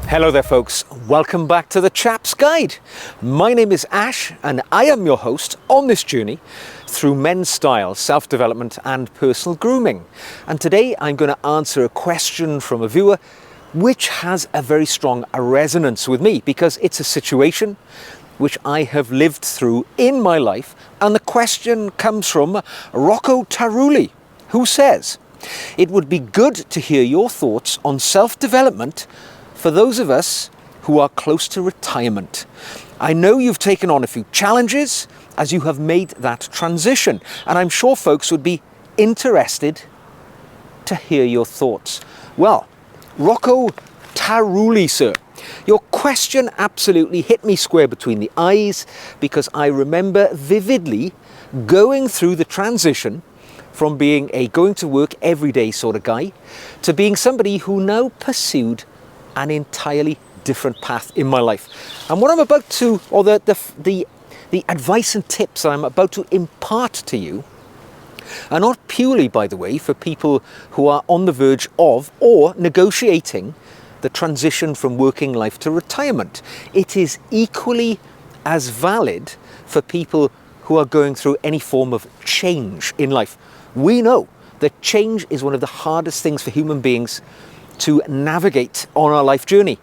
Hello there folks, welcome back to the Chap's Guide. My name is Ash and I am your host on this journey through men's style, self-development and personal grooming. And today I'm going to answer a question from a viewer which has a very strong resonance with me because it's a situation which I have lived through in my life, and the question comes from Rocco Taruli, who says, "It would be good to hear your thoughts on self-development for those of us who are close to retirement. I know you've taken on a few challenges as you have made that transition, and I'm sure folks would be interested to hear your thoughts." Well, Rocco Taruli, sir, your question absolutely hit me square between the eyes because I remember vividly going through the transition from being a going to work every day sort of guy to being somebody who now pursued an entirely different path in my life. And what I'm about to, or the advice and tips that I'm about to impart to you are not purely, by the way, for people who are on the verge of or negotiating the transition from working life to retirement. It is equally as valid for people who are going through any form of change in life. We know that change is one of the hardest things for human beings to navigate on our life journey.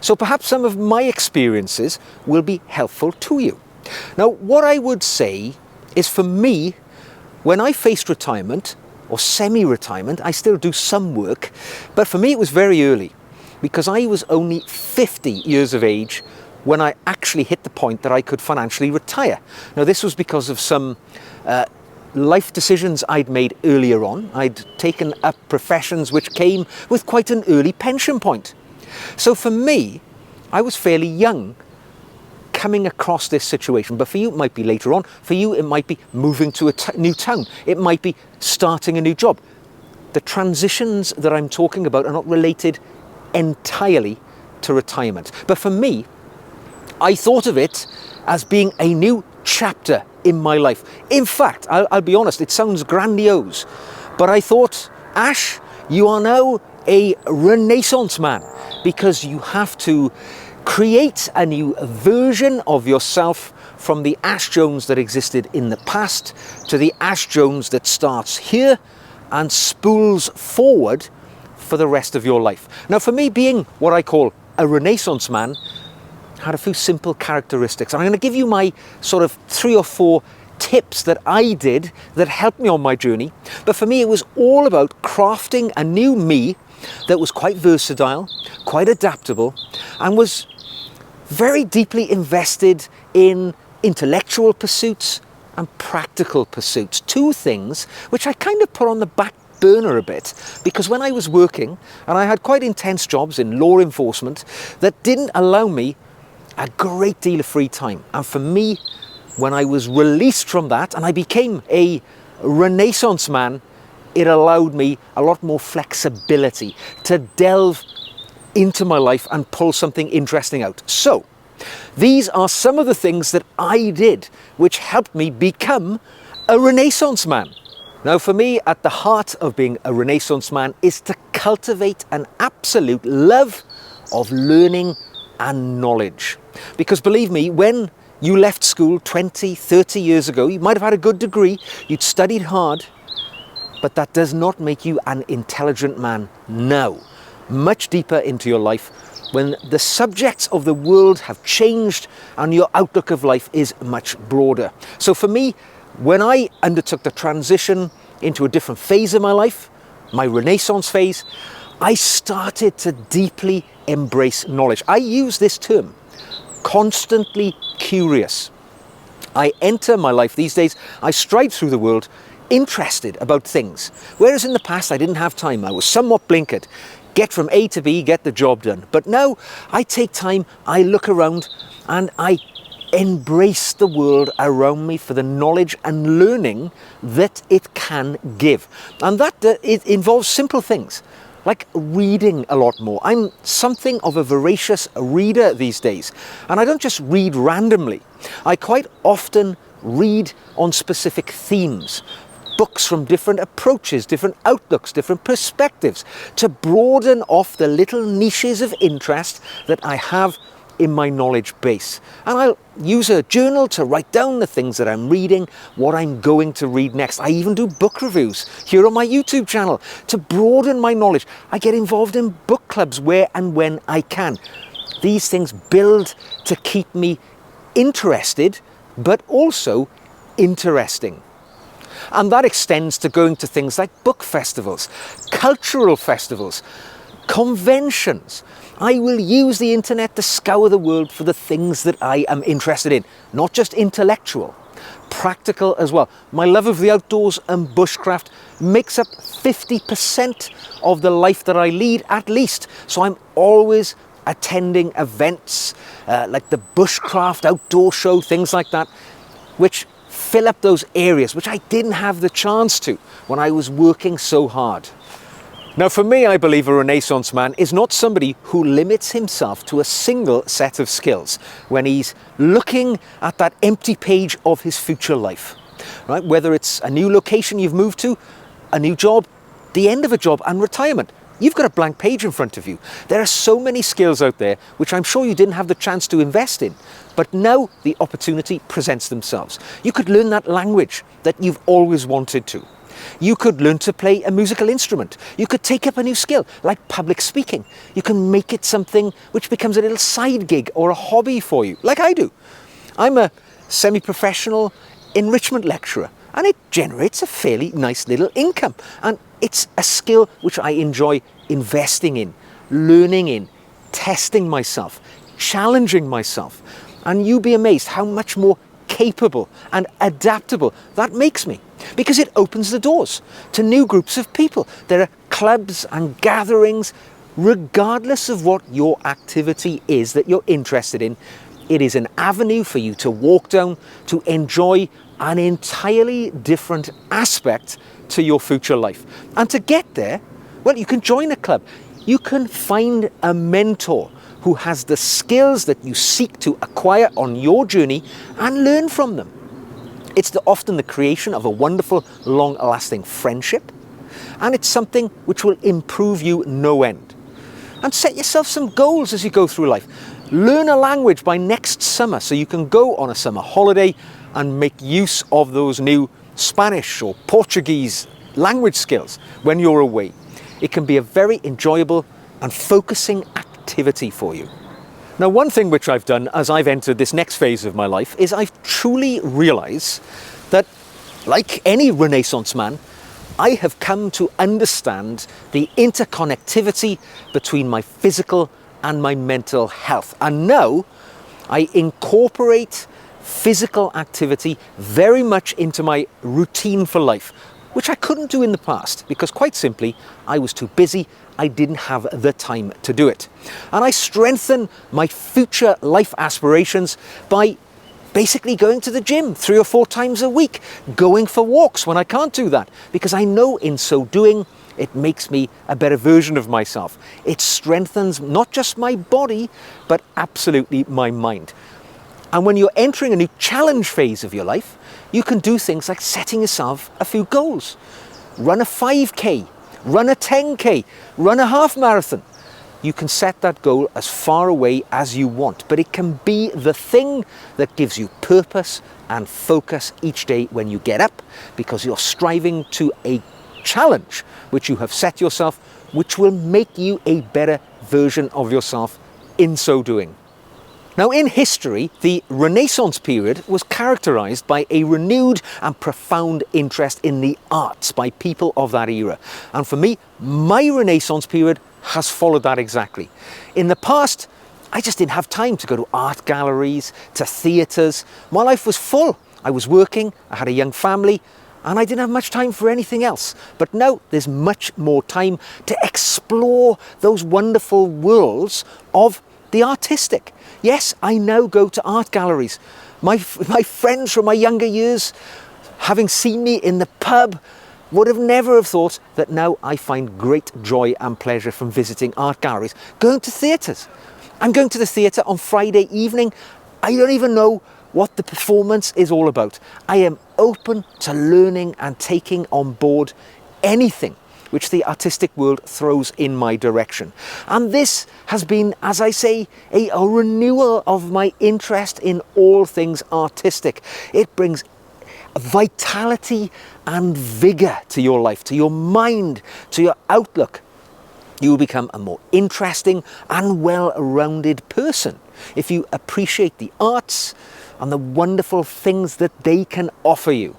So perhaps some of my experiences will be helpful to you. Now, what I would say is, for me, when I faced retirement or semi-retirement, I still do some work, but for me it was very early because I was only 50 years of age when I actually hit the point that I could financially retire. Now, this was because of some life decisions I'd made earlier on. I'd taken up professions which came with quite an early pension point. So for me, I was fairly young coming across this situation, but for you it might be later on. For you it might be moving to a new town. It might be starting a new job. The transitions that I'm talking about are not related entirely to retirement. But for me, I thought of it as being a new chapter in my life. In fact, I'll be honest, it sounds grandiose, but I thought, Ash, you are now a Renaissance man because you have to create a new version of yourself from the Ash Jones that existed in the past to the Ash Jones that starts here and spools forward for the rest of your life. Now, for me, being what I call a Renaissance man had a few simple characteristics. I'm going to give you my sort of 3 or 4 tips that I did that helped me on my journey. But for me, it was all about crafting a new me that was quite versatile, quite adaptable, and was very deeply invested in intellectual pursuits and practical pursuits. 2 things which I kind of put on the back burner a bit because when I was working, and I had quite intense jobs in law enforcement that didn't allow me a great deal of free time. And for me, when I was released from that and I became a Renaissance man, it allowed me a lot more flexibility to delve into my life and pull something interesting out. So these are some of the things that I did which helped me become a Renaissance man. Now, for me, at the heart of being a Renaissance man is to cultivate an absolute love of learning and knowledge. Because believe me, when you left school 20, 30 years ago, you might have had a good degree, you'd studied hard, but that does not make you an intelligent man now. Much deeper into your life, when the subjects of the world have changed and your outlook of life is much broader. So for me, when I undertook the transition into a different phase of my life, my Renaissance phase, I started to deeply embrace knowledge. I use this term, constantly curious. I enter my life these days, I stride through the world interested about things. Whereas in the past I didn't have time, I was somewhat blinkered. Get from A to B, get the job done. But now I take time, I look around and I embrace the world around me for the knowledge and learning that it can give. And that it involves simple things like reading a lot more. I'm something of a voracious reader these days, and I don't just read randomly. I quite often read on specific themes. books from different approaches, different outlooks, different perspectives, to broaden off the little niches of interest that I have in my knowledge base. And I'll use a journal to write down the things that I'm reading, what I'm going to read next. I even do book reviews here on my YouTube channel to broaden my knowledge. I get involved in book clubs where and when I can. These things build to keep me interested, but also interesting. And that extends to going to things like book festivals, cultural festivals, conventions. I will use the internet to scour the world for the things that I am interested in, not just intellectual, practical as well. My love of the outdoors and bushcraft makes up 50% of the life that I lead, at least. So I'm always attending events like the Bushcraft Outdoor Show, things like that, which fill up those areas which I didn't have the chance to when I was working so hard. Now, for me, I believe a Renaissance man is not somebody who limits himself to a single set of skills when he's looking at that empty page of his future life, right? Whether it's a new location you've moved to, a new job, the end of a job, and retirement. You've got a blank page in front of you. There are so many skills out there which I'm sure you didn't have the chance to invest in, but now the opportunity presents themselves. You could learn that language that you've always wanted to. You could learn to play a musical instrument. You could take up a new skill like public speaking. You can make it something which becomes a little side gig or a hobby for you, like I do. I'm a semi-professional enrichment lecturer, and it generates a fairly nice little income. And it's a skill which I enjoy investing in, learning in, testing myself, challenging myself. And you'll be amazed how much more capable and adaptable that makes me, because it opens the doors to new groups of people. There are clubs and gatherings, regardless of what your activity is that you're interested in. It is an avenue for you to walk down, to enjoy an entirely different aspect to your future life. And to get there, well, you can join a club. You can find a mentor who has the skills that you seek to acquire on your journey and learn from them. It's often the creation of a wonderful, long-lasting friendship, and it's something which will improve you no end. And set yourself some goals as you go through life. Learn a language by next summer so you can go on a summer holiday and make use of those new Spanish or Portuguese language skills when you're away. It can be a very enjoyable and focusing activity for you. Now, one thing which I've done as I've entered this next phase of my life is I've truly realised that, like any Renaissance man, I have come to understand the interconnectivity between my physical and my mental health. And now I incorporate physical activity very much into my routine for life, which I couldn't do in the past because, quite simply, I was too busy. I didn't have the time to do it. And I strengthen my future life aspirations by basically going to the gym 3 or 4 times a week, going for walks when I can't do that, because I know in so doing, it makes me a better version of myself. It strengthens not just my body, but absolutely my mind. And when you're entering a new challenge phase of your life, you can do things like setting yourself a few goals. Run a 5K, run a 10K, run a half marathon. You can set that goal as far away as you want, but it can be the thing that gives you purpose and focus each day when you get up, because you're striving to a challenge which you have set yourself, which will make you a better version of yourself in so doing. Now, in history, the Renaissance period was characterized by a renewed and profound interest in the arts by people of that era. And for me, my Renaissance period has followed that exactly. In the past, I just didn't have time to go to art galleries, to theatres. My life was full. I was working, I had a young family, and I didn't have much time for anything else. But now there's much more time to explore those wonderful worlds of the artistic. Yes, I now go to art galleries. My friends from my younger years, having seen me in the pub, would have never have thought that now I find great joy and pleasure from visiting art galleries. Going to theatres. I'm going to the theatre on Friday evening. I don't even know what the performance is all about. I am open to learning and taking on board anything which the artistic world throws in my direction. And this has been, as I say, a renewal of my interest in all things artistic. It brings vitality and vigor to your life, to your mind, to your outlook. You will become a more interesting and well-rounded person if you appreciate the arts and the wonderful things that they can offer you.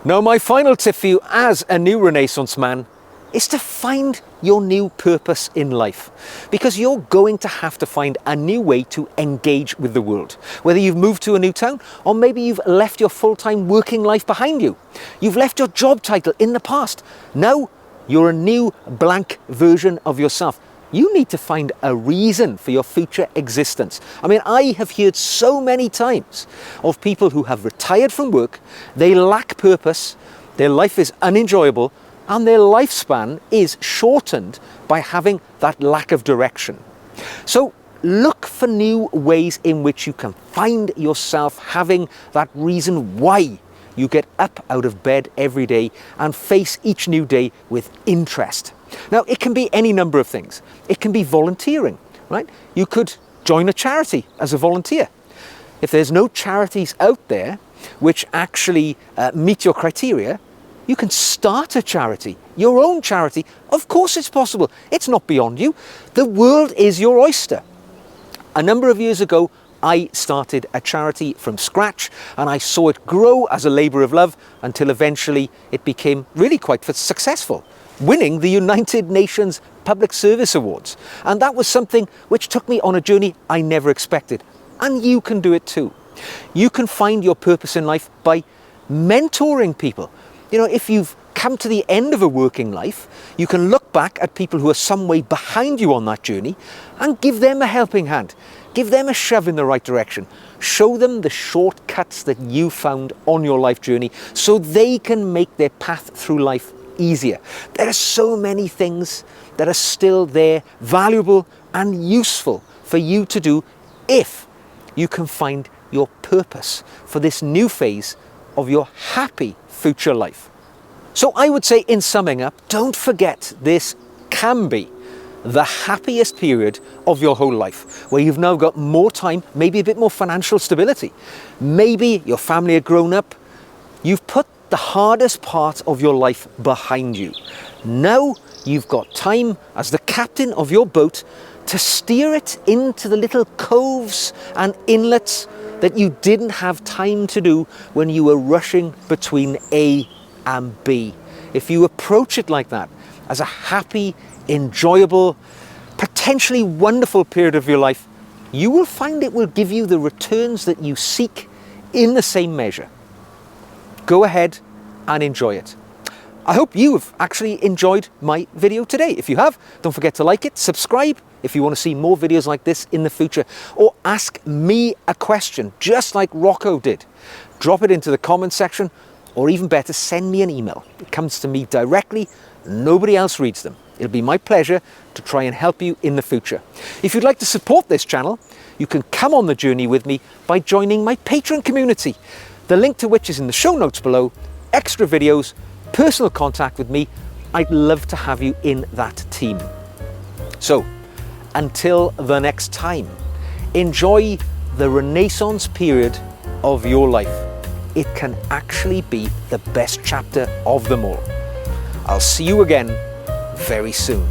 Now, my final tip for you as a new Renaissance man is to find your new purpose in life, because you're going to have to find a new way to engage with the world. Whether you've moved to a new town, or maybe you've left your full-time working life behind you. You've left your job title in the past. Now you're a new blank version of yourself. You need to find a reason for your future existence. I mean, I have heard so many times of people who have retired from work, they lack purpose, their life is unenjoyable, and their lifespan is shortened by having that lack of direction. So look for new ways in which you can find yourself having that reason why you get up out of bed every day and face each new day with interest. Now, it can be any number of things. It can be volunteering, right? You could join a charity as a volunteer. If there's no charities out there which actually meet your criteria, you can start a charity, your own charity. Of course it's possible. It's not beyond you. The world is your oyster. A number of years ago, I started a charity from scratch, and I saw it grow as a labour of love until eventually it became really quite successful, winning the United Nations Public Service Awards. And that was something which took me on a journey I never expected. And you can do it too. You can find your purpose in life by mentoring people. You know, if you've come to the end of a working life, you can look back at people who are some way behind you on that journey and give them a helping hand. Give them a shove in the right direction. Show them the shortcuts that you found on your life journey so they can make their path through life easier. There are so many things that are still there, valuable and useful for you to do if you can find your purpose for this new phase of your happy future life. So I would say, in summing up, don't forget this can be the happiest period of your whole life, where you've now got more time, maybe a bit more financial stability. Maybe your family are grown up. You've put the hardest part of your life behind you. Now you've got time as the captain of your boat to steer it into the little coves and inlets that you didn't have time to do when you were rushing between A and B. If you approach it like that, as a happy, enjoyable, potentially wonderful period of your life, you will find it will give you the returns that you seek in the same measure. Go ahead and enjoy it. I hope you have actually enjoyed my video today. If you have, don't forget to like it, subscribe if you want to see more videos like this in the future, or ask me a question just like Rocco did. Drop it into the comment section, or even better, send me an email. It comes to me directly, nobody else reads them. It'll be my pleasure to try and help you in the future. If you'd like to support this channel, you can come on the journey with me by joining my Patreon community, the link to which is in the show notes below. Extra videos, personal contact with me. I'd love to have you in that team. So, until the next time, enjoy the Renaissance period of your life. It can actually be the best chapter of them all. I'll see you again very soon.